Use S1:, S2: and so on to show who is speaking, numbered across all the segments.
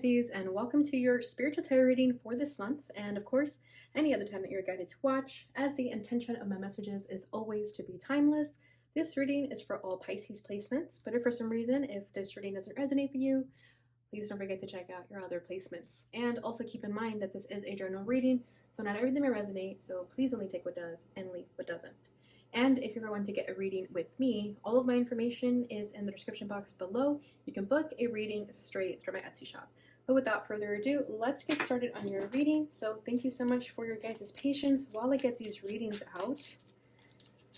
S1: Pisces, and welcome to your spiritual tarot reading for this month, and of course, any other time that you're guided to watch, as the intention of my messages is always to be timeless. This reading is for all Pisces placements, but if for some reason, if this reading doesn't resonate for you, please don't forget to check out your other placements. And also keep in mind that this is a general reading, so not everything may resonate, so please only take what does and leave what doesn't. And if you ever want to get a reading with me, all of my information is in the description box below. You can book a reading straight through my Etsy shop. But without further ado, let's get started on your reading. So thank you so much for your guys' patience while I get these readings out.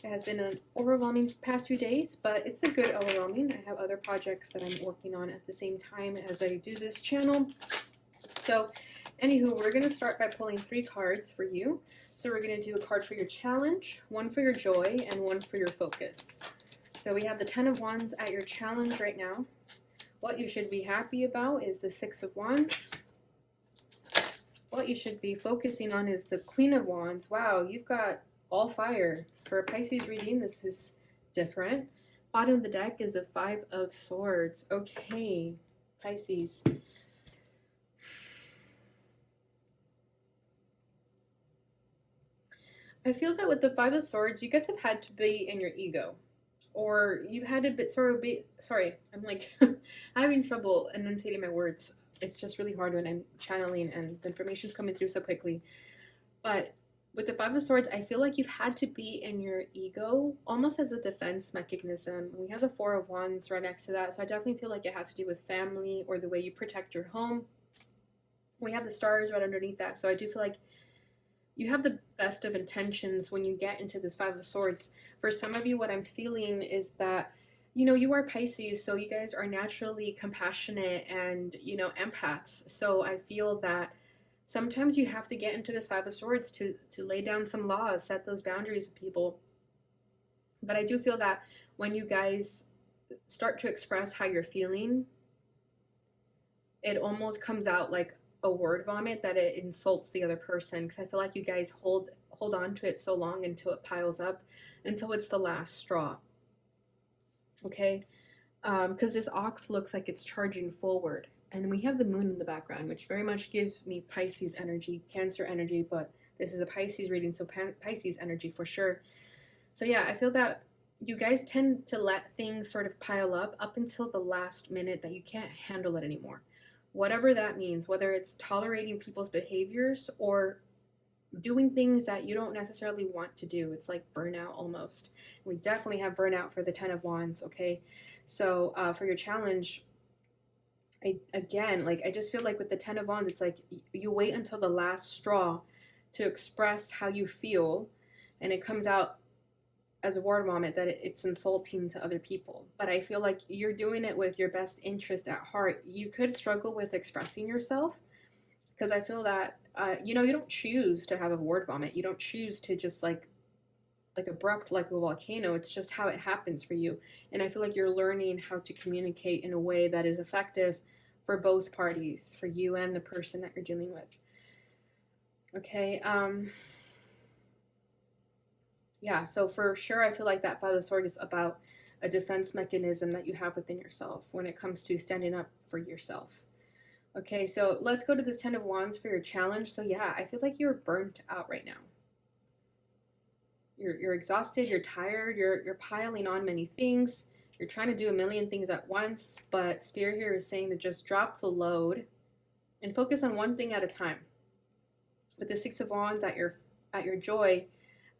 S1: It has been an overwhelming past few days, but it's a good overwhelming. I have other projects that I'm working on at the same time as I do this channel. So anywho, we're going to start by pulling 3 cards for you. So we're going to do a card for your challenge, one for your joy, and one for your focus. So we have the 10 of Wands at your challenge right now. What you should be happy about is the 6 of Wands. What you should be focusing on is the Queen of Wands. Wow, you've got all fire. For a Pisces reading, this is different. Bottom of the deck is the 5 of Swords. Okay, Pisces. I feel that with the 5 of Swords, you guys have had to be in your ego. Or you had a bit sorry, I'm like having trouble enunciating my words. It's just really hard when I'm channeling and the information's coming through so quickly. But with the 5 of Swords, I feel like you've had to be in your ego almost as a defense mechanism. We have the 4 of Wands right next to that, so I definitely feel like it has to do with family or the way you protect your home. We have the stars right underneath that, so I do feel like you have the best of intentions when you get into this 5 of Swords. For some of you, what I'm feeling is that, you know, you are Pisces, so you guys are naturally compassionate and, you know, empaths. So I feel that sometimes you have to get into this 5 of Swords to lay down some laws, set those boundaries with people. But I do feel that when you guys start to express how you're feeling, it almost comes out like a word vomit that it insults the other person, because I feel like you guys hold on to it so long until it piles up, until it's the last straw. Okay, because this ox looks like it's charging forward, and we have the moon in the background, which very much gives me Pisces energy, Cancer energy, but this is a Pisces reading, so Pisces energy for sure. So yeah, I feel that you guys tend to let things sort of pile up until the last minute that you can't handle it anymore. Whatever that means, whether it's tolerating people's behaviors or doing things that you don't necessarily want to do. It's like burnout almost. We definitely have burnout for the 10 of Wands, okay? So for your challenge, I just feel like with the 10 of Wands, it's like you wait until the last straw to express how you feel, and it comes out as a word vomit that it's insulting to other people. But I feel like you're doing it with your best interest at heart. You could struggle with expressing yourself, because I feel that, you know, you don't choose to have a word vomit. You don't choose to just like abrupt like a volcano. It's just how it happens for you. And I feel like you're learning how to communicate in a way that is effective for both parties, for you and the person that you're dealing with. Okay, yeah, so for sure, I feel like that 5 of Swords is about a defense mechanism that you have within yourself when it comes to standing up for yourself. Okay, so let's go to this 10 of Wands for your challenge. So yeah, I feel like you're burnt out right now. You're exhausted, you're tired, you're piling on many things. You're trying to do a million things at once, but Spirit here is saying to just drop the load and focus on one thing at a time. With the 6 of Wands at your joy,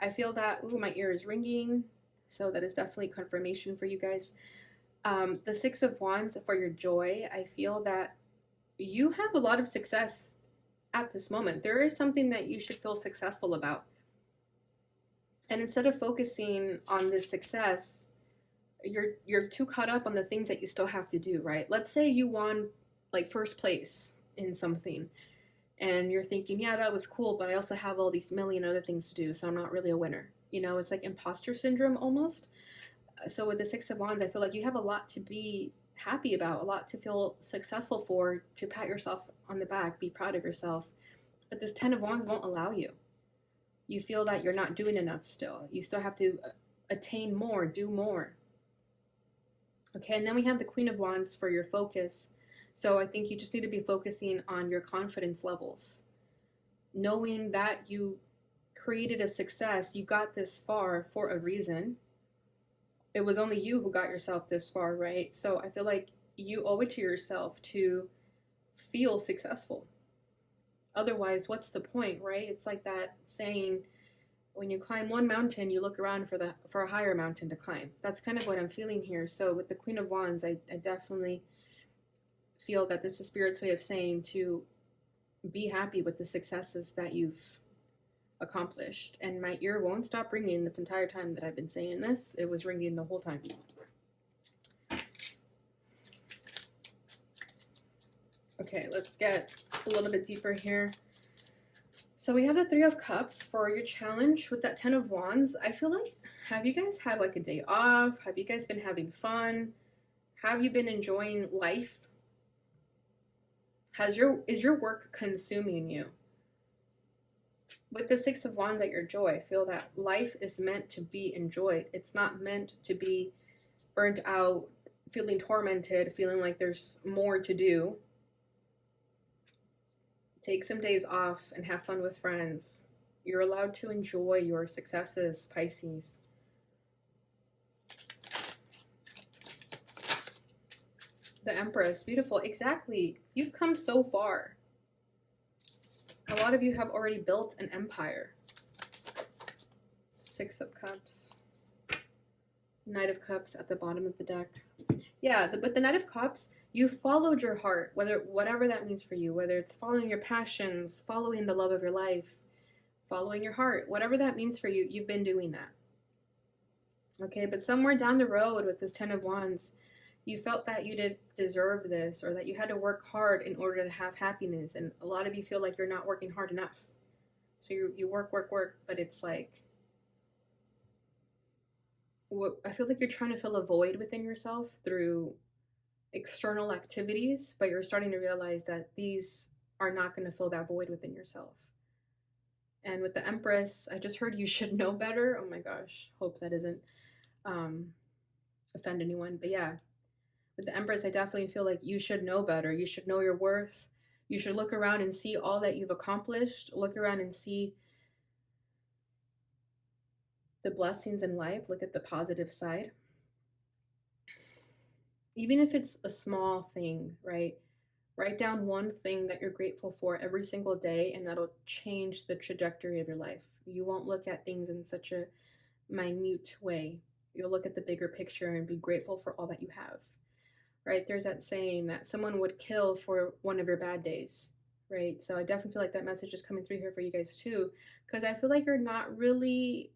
S1: I feel that, ooh, my ear is ringing, so that is definitely confirmation for you guys. The 6 of Wands for your joy, I feel that you have a lot of success at this moment. There is something that you should feel successful about. And instead of focusing on this success, you're too caught up on the things that you still have to do, right? Let's say you won like first place in something, and you're thinking, yeah, that was cool, but I also have all these million other things to do, so I'm not really a winner. You know, it's like imposter syndrome almost. So with the 6 of Wands, I feel like you have a lot to be happy about, a lot to feel successful for, to pat yourself on the back, be proud of yourself. But this 10 of Wands won't allow you. You feel that you're not doing enough still. You still have to attain more, do more. Okay, and then we have the Queen of Wands for your focus. So I think you just need to be focusing on your confidence levels, knowing that you created a success, you got this far for a reason. It was only you who got yourself this far, right? So I feel like you owe it to yourself to feel successful. Otherwise, what's the point, right? It's like that saying, when you climb one mountain, you look around for a higher mountain to climb. That's kind of what I'm feeling here. So with the Queen of Wands, I definitely feel that this is Spirit's way of saying to be happy with the successes that you've accomplished. And my ear won't stop ringing this entire time that I've been saying this. It was ringing the whole time. Okay, let's get a little bit deeper here. So we have the Three of Cups for your challenge with that Ten of Wands. I feel like, have you guys had like a day off? Have you guys been having fun? Have you been enjoying life? Is your work consuming you? With the Six of Wands at your joy, I feel that life is meant to be enjoyed. It's not meant to be burnt out, feeling tormented, feeling like there's more to do. Take some days off and have fun with friends. You're allowed to enjoy your successes, Pisces. The Empress, beautiful. Exactly. You've come so far. A lot of you have already built an empire. Six of Cups. Knight of Cups at the bottom of the deck. Yeah, with the Knight of Cups, you followed your heart, whatever that means for you, whether it's following your passions, following the love of your life, following your heart, whatever that means for you, you've been doing that. Okay, but somewhere down the road with this Ten of Wands, you felt that you didn't deserve this, or that you had to work hard in order to have happiness, and a lot of you feel like you're not working hard enough. So you work, but it's like, I feel like you're trying to fill a void within yourself through external activities, but you're starting to realize that these are not going to fill that void within yourself. And with the Empress, I just heard you should know better. Oh my gosh, hope that doesn't offend anyone. But yeah, with the Empress, I definitely feel like you should know better. You should know your worth. You should look around and see all that you've accomplished. Look around and see the blessings in life. Look at the positive side. Even if it's a small thing, right? Write down one thing that you're grateful for every single day, and that'll change the trajectory of your life. You won't look at things in such a minute way. You'll look at the bigger picture and be grateful for all that you have, right? There's that saying that someone would kill for one of your bad days, right? So I definitely feel like that message is coming through here for you guys too, because I feel like you're not really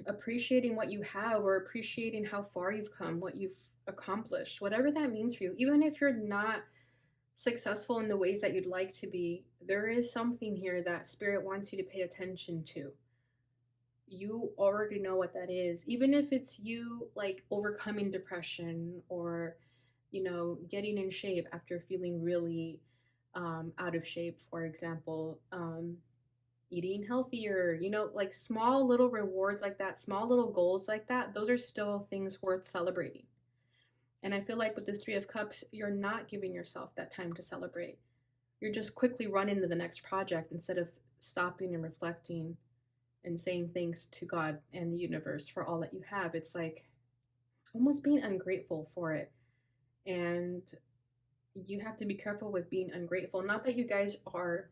S1: appreciating what you have, or appreciating how far you've come, what you've accomplished, whatever that means for you. Even if you're not successful in the ways that you'd like to be, there is something here that Spirit wants you to pay attention to. You already know what that is. Even if it's you like overcoming depression, or getting in shape after feeling really out of shape, for example, eating healthier, like small little rewards like that, small little goals like that, those are still things worth celebrating. And I feel like with this Three of Cups, you're not giving yourself that time to celebrate. You're just quickly running to the next project instead of stopping and reflecting and saying thanks to God and the universe for all that you have. It's like almost being ungrateful for it. And you have to be careful with being ungrateful. Not that you guys are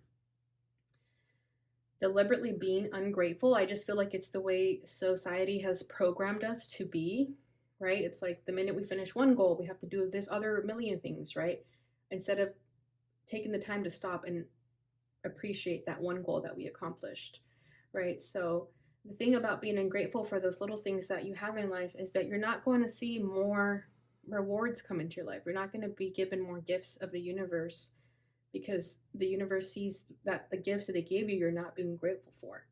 S1: deliberately being ungrateful. I just feel like it's the way society has programmed us to be, right? It's like the minute we finish one goal, we have to do this other million things, right? Instead of taking the time to stop and appreciate that one goal that we accomplished, right? So the thing about being ungrateful for those little things that you have in life is that you're not going to see more rewards come into your life. You're not going to be given more gifts of the universe, because the universe sees that the gifts that they gave you, you're not being grateful for.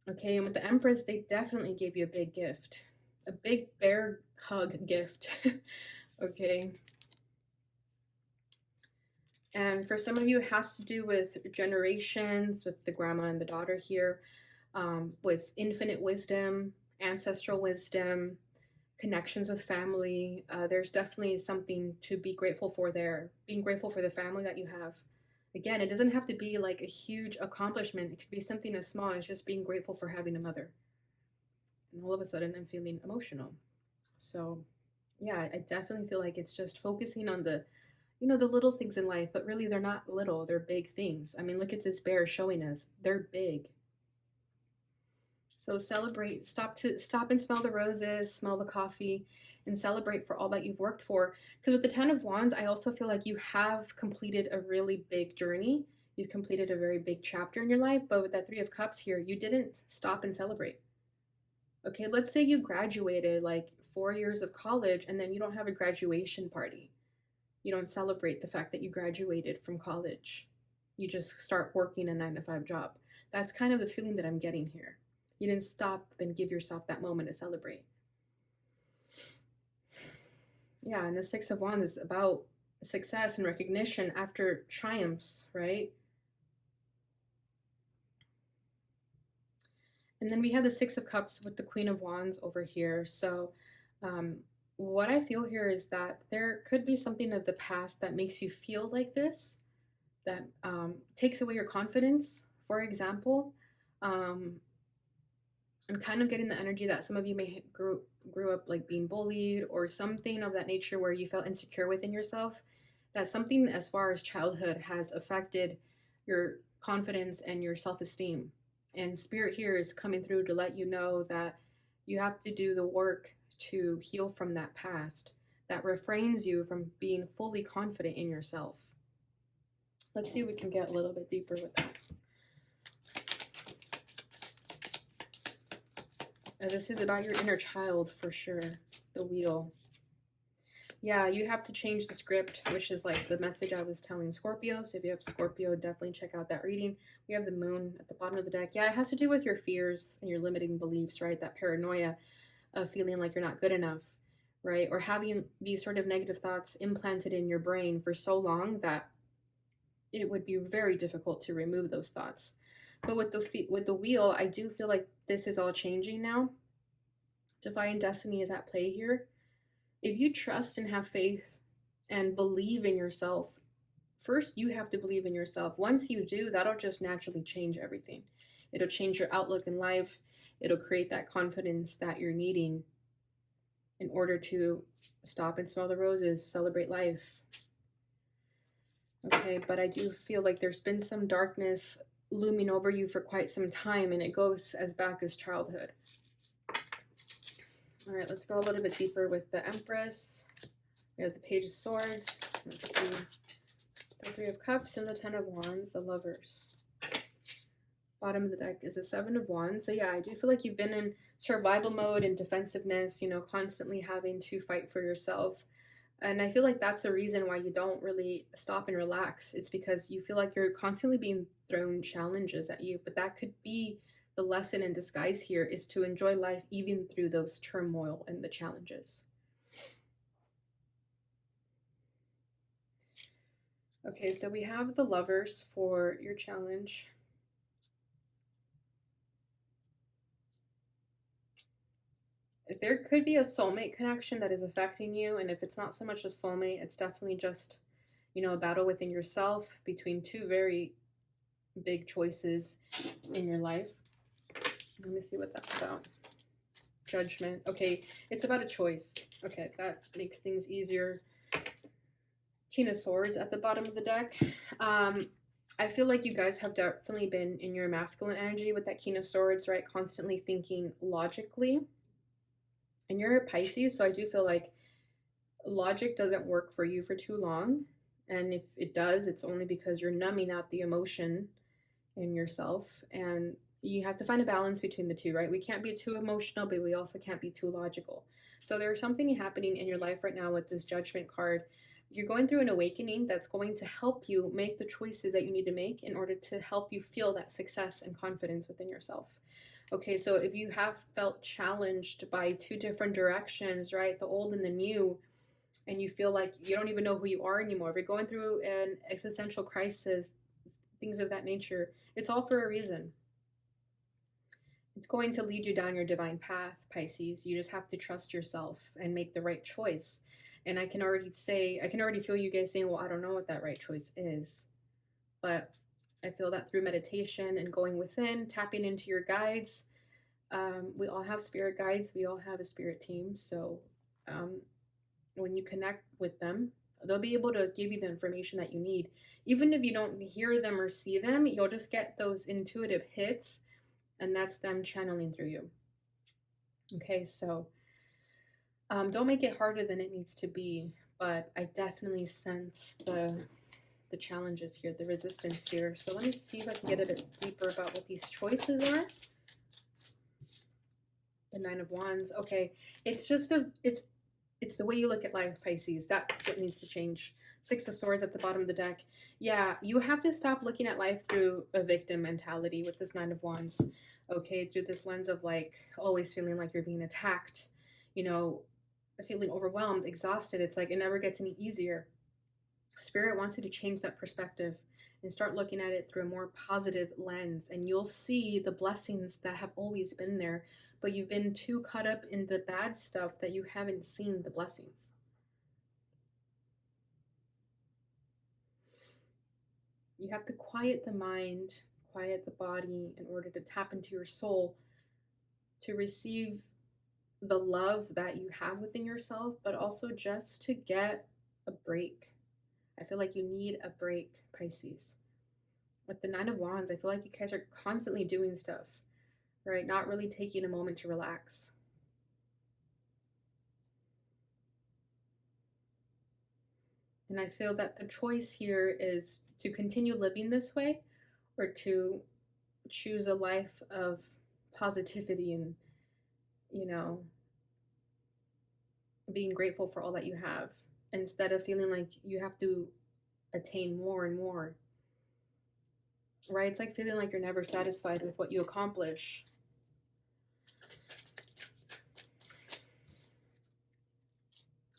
S1: Okay, and with the Empress, they definitely gave you a big gift, a big bear hug gift. Okay. And for some of you, it has to do with generations, with the grandma and the daughter here, with infinite wisdom, ancestral wisdom, connections with family. There's definitely something to be grateful for there. Being grateful for the family that you have. Again, it doesn't have to be like a huge accomplishment. It could be something as small as just being grateful for having a mother. And all of a sudden, I'm feeling emotional. So, yeah, I definitely feel like it's just focusing on the little things in life, but really they're not little, they're big things. I mean, look at this bear showing us they're big. So celebrate, stop and smell the roses, smell the coffee, and celebrate for all that you've worked for. Because with the Ten of Wands, I also feel like you have completed a really big journey. You've completed a very big chapter in your life, but with that Three of Cups here, you didn't stop and celebrate. Okay, let's say you graduated like 4 years of college and then you don't have a graduation party. You don't celebrate the fact that you graduated from college. You just start working a 9 to 5 job. That's kind of the feeling that I'm getting here. You didn't stop and give yourself that moment to celebrate. Yeah, and the Six of Wands is about success and recognition after triumphs, right? And then we have the Six of Cups with the Queen of Wands over here. So, what I feel here is that there could be something of the past that makes you feel like this, that takes away your confidence, for example. I'm kind of getting the energy that some of you may grew up like being bullied or something of that nature where you felt insecure within yourself. That something as far as childhood has affected your confidence and your self-esteem. And spirit here is coming through to let you know that you have to do the work to heal from that past that refrains you from being fully confident in yourself. Let's see if we can get a little bit deeper with that. This is about your inner child for sure. The wheel. Yeah, you have to change the script, which is like the message I was telling Scorpio. So if you have Scorpio, definitely check out that reading. We have the moon at the bottom of the deck. Yeah, it has to do with your fears and your limiting beliefs, right? That paranoia of feeling like you're not good enough, right? Or having these sort of negative thoughts implanted in your brain for so long that it would be very difficult to remove those thoughts. But with the wheel, I do feel like this is all changing now. Divine destiny is at play here. If you trust and have faith and believe in yourself, first you have to believe in yourself. Once you do, that'll just naturally change everything. It'll change your outlook in life. It'll create that confidence that you're needing in order to stop and smell the roses, celebrate life. Okay, but I do feel like there's been some darkness looming over you for quite some time, and it goes as back as childhood. All right, let's go a little bit deeper with the Empress. We have the Page of Swords. Let's see. The Three of Cups and the Ten of Wands, the Lovers. Bottom of the deck is the Seven of Wands. So yeah, I do feel like you've been in survival mode and defensiveness, constantly having to fight for yourself. And I feel like that's the reason why you don't really stop and relax. It's because you feel like you're constantly being thrown challenges at you. But that could be the lesson in disguise here, is to enjoy life even through those turmoil and the challenges. Okay, so we have the Lovers for your challenge. There could be a soulmate connection that is affecting you, and if it's not so much a soulmate, it's definitely just, a battle within yourself between two very big choices in your life. Let me see what that's about. Judgment. Okay, it's about a choice. Okay, that makes things easier. King of Swords at the bottom of the deck. I feel like you guys have definitely been in your masculine energy with that King of Swords, right? Constantly thinking logically. And you're a Pisces, so I do feel like logic doesn't work for you for too long. And if it does, it's only because you're numbing out the emotion in yourself. And you have to find a balance between the two, right? We can't be too emotional, but we also can't be too logical. So there's something happening in your life right now with this Judgment card. You're going through an awakening that's going to help you make the choices that you need to make in order to help you feel that success and confidence within yourself. Okay, so if you have felt challenged by two different directions, right, the old and the new, and you feel like you don't even know who you are anymore, if you're going through an existential crisis, things of that nature, it's all for a reason. It's going to lead you down your divine path, Pisces. You just have to trust yourself and make the right choice. And I can already feel you guys saying, well, I don't know what that right choice is. But I feel that through meditation and going within, tapping into your guides. We all have spirit guides. We all have a spirit team. So when you connect with them, they'll be able to give you the information that you need. Even if you don't hear them or see them, you'll just get those intuitive hits, and that's them channeling through you. Okay, so don't make it harder than it needs to be, but I definitely sense the challenges here, the resistance here. So let me see if I can get a bit deeper about what these choices are. The Nine of Wands. Okay, it's just it's the way you look at life, Pisces. That's what needs to change. Six of Swords at the bottom of the deck. Yeah, you have to stop looking at life through a victim mentality with this Nine of Wands. Okay, through this lens of like always feeling like you're being attacked, you know, feeling overwhelmed, exhausted. It's like it never gets any easier. Spirit wants you to change that perspective and start looking at it through a more positive lens, and you'll see the blessings that have always been there, but you've been too caught up in the bad stuff that you haven't seen the blessings. You have to quiet the mind, quiet the body in order to tap into your soul to receive the love that you have within yourself, but also just to get a break. I feel like you need a break, Pisces. With the Nine of Wands, I feel like you guys are constantly doing stuff, right? Not really taking a moment to relax. And I feel that the choice here is to continue living this way or to choose a life of positivity and, you know, being grateful for all that you have instead of feeling like you have to attain more and more. Right? It's like feeling like you're never satisfied with what you accomplish.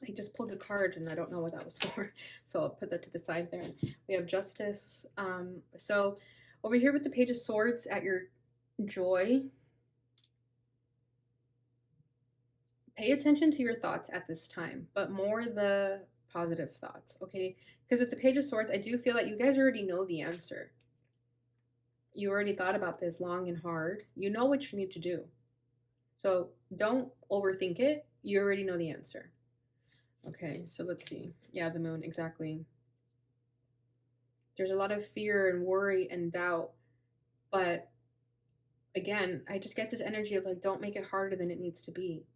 S1: I just pulled a card and I don't know what that was for, so I'll put that to the side there. We have Justice. So over here with the Page of Swords at your joy, pay attention to your thoughts at this time, but more the positive thoughts, okay? Because with the Page of Swords, I do feel like you guys already know the answer. You already thought about this long and hard. You know what you need to do. So don't overthink it. You already know the answer. Okay, so let's see. Yeah, the Moon, exactly. There's a lot of fear and worry and doubt, but again, I just get this energy of like, don't make it harder than it needs to be.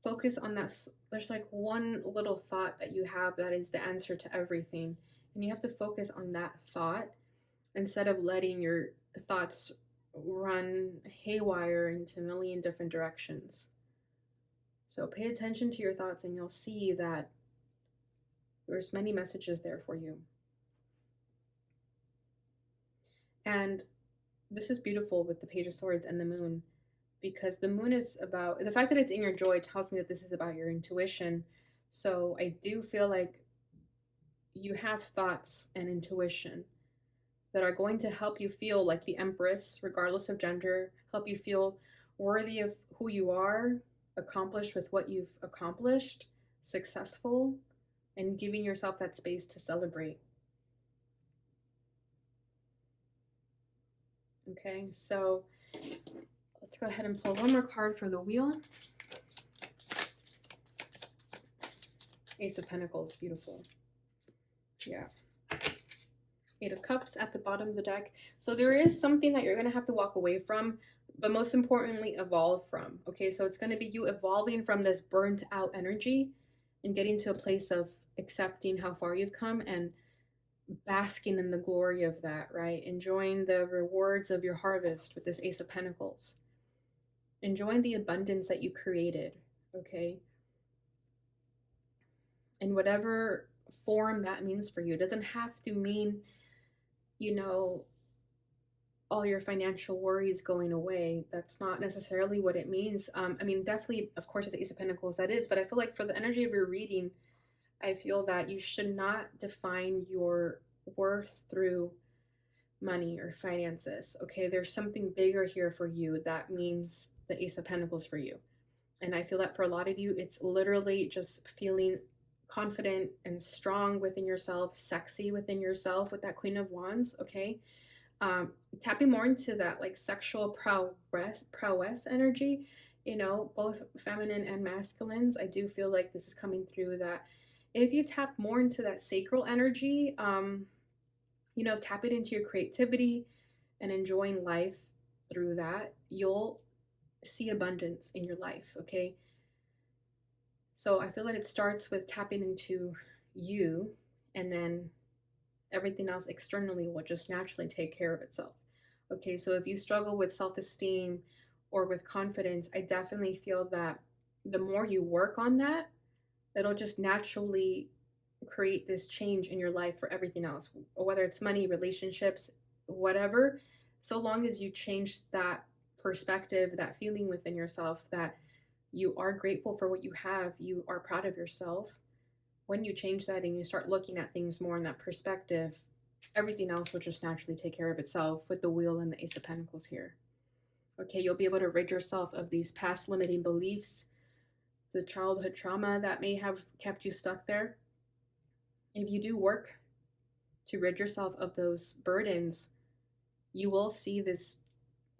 S1: Focus on that. There's like one little thought that you have that is the answer to everything, and you have to focus on that thought instead of letting your thoughts run haywire into a million different directions. So pay attention to your thoughts and you'll see that there's many messages there for you. And this is beautiful with the Page of Swords and the Moon, because the Moon is about, the fact that it's in your joy tells me that this is about your intuition. So I do feel like you have thoughts and intuition that are going to help you feel like the Empress, regardless of gender, help you feel worthy of who you are, accomplished with what you've accomplished, successful, and giving yourself that space to celebrate. Okay, so let's go ahead and pull one more card for the wheel. Ace of Pentacles, beautiful. Yeah. Eight of Cups at the bottom of the deck. So there is something that you're going to have to walk away from, but most importantly, evolve from. Okay, so it's going to be you evolving from this burnt out energy and getting to a place of accepting how far you've come and basking in the glory of that, right? Enjoying the rewards of your harvest with this Ace of Pentacles. Enjoying the abundance that you created, okay? In whatever form that means for you. It doesn't have to mean, you know, all your financial worries going away. That's not necessarily what it means. I mean, definitely, of course, the Ace of Pentacles, that is, but I feel like for the energy of your reading, I feel that you should not define your worth through money or finances. Okay, there's something bigger here for you. That means the Ace of Pentacles for you. And I feel that for a lot of you, it's literally just feeling confident and strong within yourself, sexy within yourself with that Queen of Wands. Okay, tapping more into that like sexual prowess energy. You know, both feminine and masculines. I do feel like this is coming through that if you tap more into that sacral energy, you know, tap it into your creativity and enjoying life through that, you'll see abundance in your life. Okay, so I feel that it starts with tapping into you, and then everything else externally will just naturally take care of itself. Okay, so if you struggle with self-esteem or with confidence, I definitely feel that the more you work on that, it'll just naturally create this change in your life for everything else, whether it's money, relationships, whatever. So long as you change that perspective, that feeling within yourself that you are grateful for what you have, you are proud of yourself. When you change that and you start looking at things more in that perspective, everything else will just naturally take care of itself with the Wheel and the Ace of Pentacles here. Okay, you'll be able to rid yourself of these past limiting beliefs, the childhood trauma that may have kept you stuck there. If you do work to rid yourself of those burdens, you will see this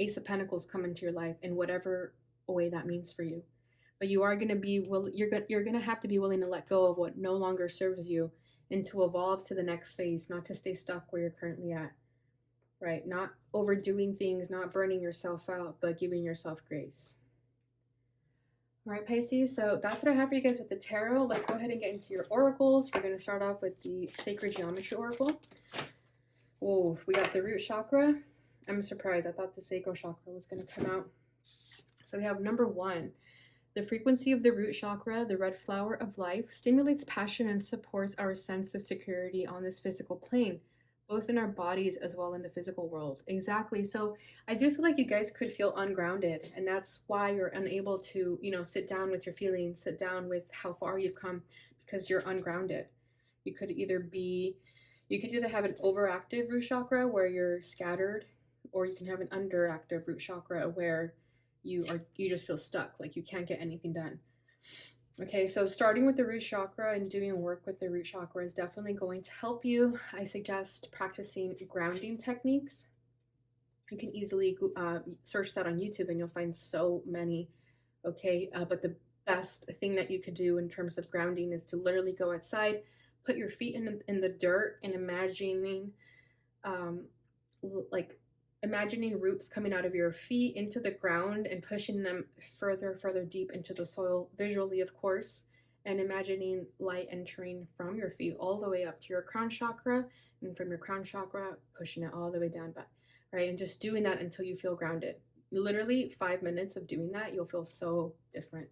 S1: Ace of Pentacles come into your life in whatever way that means for you. But you are going to be you're going to have to be willing to let go of what no longer serves you and to evolve to the next phase, not to stay stuck where you're currently at. Right? Not overdoing things, not burning yourself out, but giving yourself grace. All right, Pisces, so that's what I have for you guys with the tarot. Let's go ahead and get into your oracles. We're going to start off with the Sacred Geometry Oracle. Oh, we got the root chakra. I'm surprised. I thought the sacral chakra was going to come out. So we have number 1. The frequency of the root chakra, the red flower of life, stimulates passion and supports our sense of security on this physical plane, both in our bodies as well in the physical world. Exactly. So I do feel like you guys could feel ungrounded, and that's why you're unable to, you know, sit down with your feelings, sit down with how far you've come, because you're ungrounded. You could either have an overactive root chakra where you're scattered, or you can have an underactive root chakra where you just feel stuck, like you can't get anything done. Okay, so starting with the root chakra and doing work with the root chakra is definitely going to help you. I suggest practicing grounding techniques. You can easily search that on YouTube and you'll find so many. Okay, but the best thing that you could do in terms of grounding is to literally go outside, put your feet in the dirt, and imagining roots coming out of your feet into the ground and pushing them further deep into the soil, visually, of course, and imagining light entering from your feet all the way up to your crown chakra, and from your crown chakra, pushing it all the way down back, right? And just doing that until you feel grounded. Literally 5 minutes of doing that, you'll feel so different.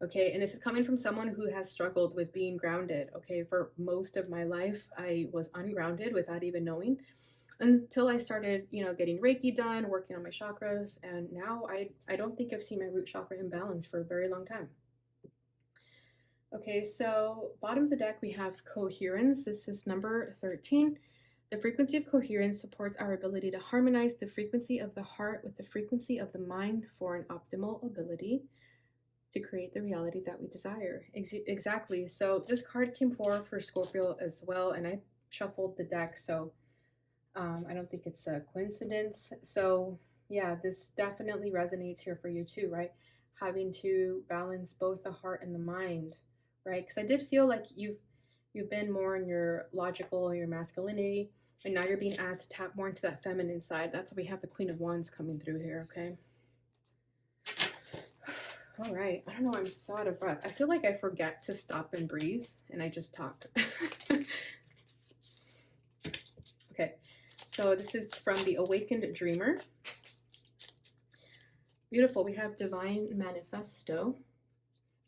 S1: Okay, and this is coming from someone who has struggled with being grounded. Okay, for most of my life, I was ungrounded without even knowing, until I started, you know, getting Reiki done, working on my chakras, and now I don't think I've seen my root chakra imbalance for a very long time. Okay, so bottom of the deck we have coherence. This is number 13. The frequency of coherence supports our ability to harmonize the frequency of the heart with the frequency of the mind for an optimal ability to create the reality that we desire. Exactly. So this card came forward for Scorpio as well, and I shuffled the deck, so I don't think it's a coincidence. So yeah, this definitely resonates here for you too, right? Having to balance both the heart and the mind, right? Because I did feel like you've been more in your logical, your masculinity, and now you're being asked to tap more into that feminine side. That's why we have the Queen of Wands coming through here, okay? All right, I don't know, I'm so out of breath. I feel like I forget to stop and breathe, and I just talked. Okay. So this is from the Awakened Dreamer. Beautiful. We have Divine Manifesto.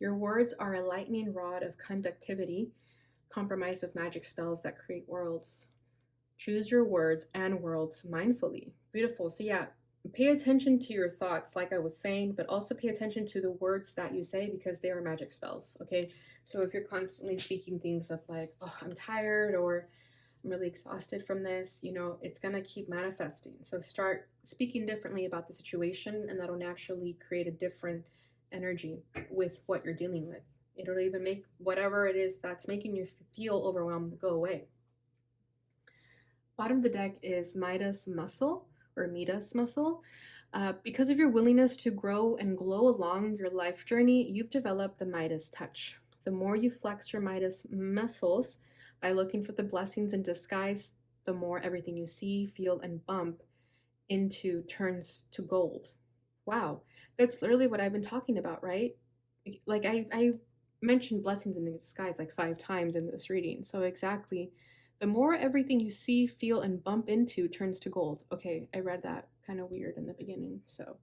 S1: Your words are a lightning rod of conductivity, compromised with magic spells that create worlds. Choose your words and worlds mindfully. Beautiful. So yeah, pay attention to your thoughts, like I was saying, but also pay attention to the words that you say, because they are magic spells. Okay. So if you're constantly speaking things of like, oh, I'm tired, or I'm really exhausted from this. You know, it's going to keep manifesting. So start speaking differently about the situation, and that'll naturally create a different energy with what you're dealing with. It'll even make whatever it is that's making you feel overwhelmed go away. Bottom of the deck is Midas muscle or Midas muscle. Because of your willingness to grow and glow along your life journey, you've developed the Midas touch. The more you flex your Midas muscles by looking for the blessings in disguise, the more everything you see, feel, and bump into turns to gold. Wow, that's literally what I've been talking about, right? Like I mentioned blessings in disguise like 5 times in this reading. So exactly, the more everything you see, feel, and bump into turns to gold. Okay, I read that kind of weird in the beginning. So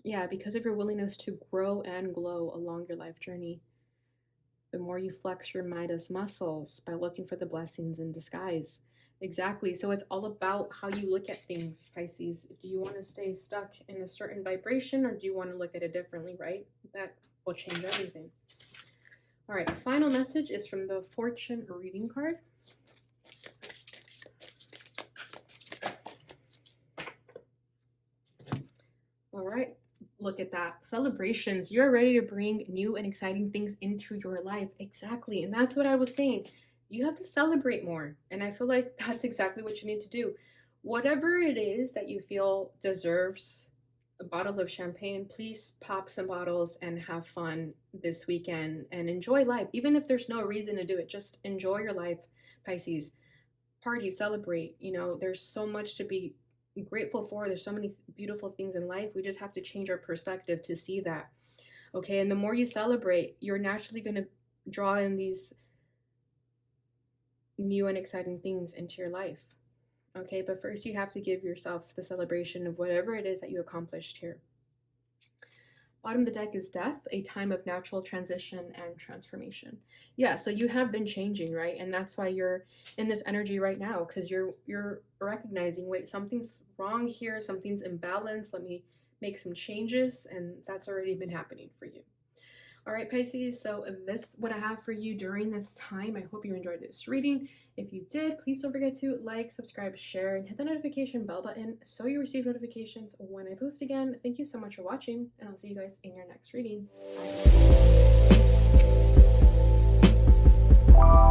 S1: yeah, because of your willingness to grow and glow along your life journey, the more you flex your Midas muscles by looking for the blessings in disguise. Exactly. So it's all about how you look at things, Pisces. Do you want to stay stuck in a certain vibration, or do you want to look at it differently, right? That will change everything. All right, final message is from the fortune reading card. All right, look at that. Celebrations. You're ready to bring new and exciting things into your life. Exactly. And that's what I was saying. You have to celebrate more. And I feel like that's exactly what you need to do. Whatever it is that you feel deserves a bottle of champagne, please pop some bottles and have fun this weekend and enjoy life. Even if there's no reason to do it, just enjoy your life, Pisces. Party, celebrate. You know, there's so much to be grateful for. There's so many beautiful things in life. We just have to change our perspective to see that. Okay, and the more you celebrate, you're naturally going to draw in these new and exciting things into your life. Okay, but first you have to give yourself the celebration of whatever it is that you accomplished here. Bottom of the deck is death, a time of natural transition and transformation. Yeah, so you have been changing, right? And that's why you're in this energy right now, because you're recognizing, wait, something's wrong here, something's imbalanced. Let me make some changes, and that's already been happening for you. All right, Pisces, so this is what I have for you during this time. I hope you enjoyed this reading. If you did, please don't forget to like, subscribe, share, and hit the notification bell button so you receive notifications when I post again. Thank you so much for watching, and I'll see you guys in your next reading. Bye.